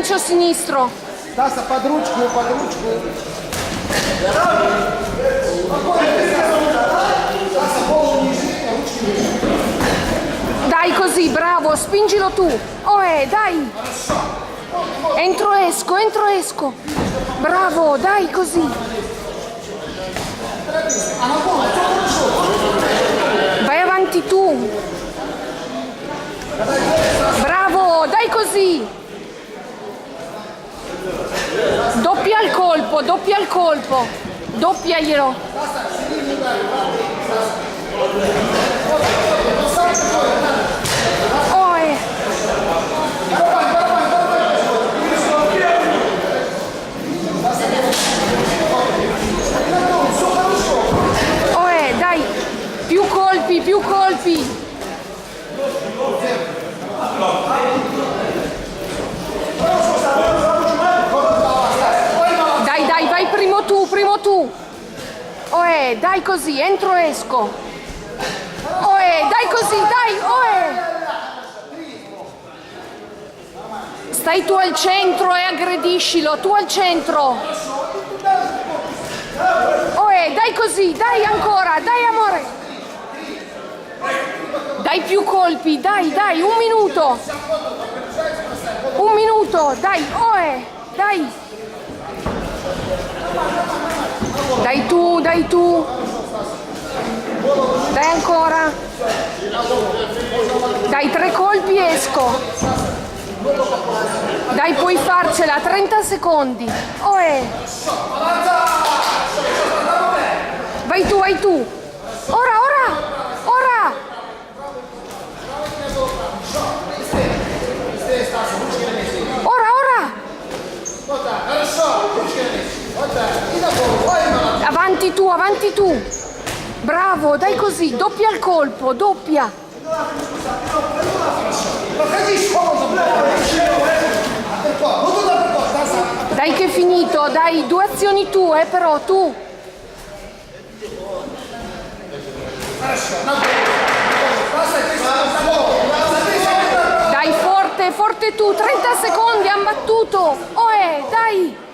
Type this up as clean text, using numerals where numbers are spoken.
lancio sinistro. Tassa, под ручку, под ручку. Dai così, bravo, spingilo tu. Dai. Entro, esco. Bravo, dai così. Vai avanti tu. Bravo, dai così. Doppia il colpo. Doppiaglielo. Dai, più colpi. Dai, vai primo tu. Dai così, entro, esco. Dai così, dai, Stai tu al centro e aggrediscilo, tu al centro. Dai così, dai ancora, dai amore. Dai più colpi, dai, 1 minuto. 1 minuto, dai, dai. Dai tu. Dai ancora. Dai 3 colpi, esco. Dai, puoi farcela, 30 secondi. Vai tu. Ora. Avanti tu. Bravo, dai così, doppia il colpo, doppia. Dai che è finito, dai, 2 azioni tu, però tu. Dai forte tu, 30 secondi, han battuto. Dai.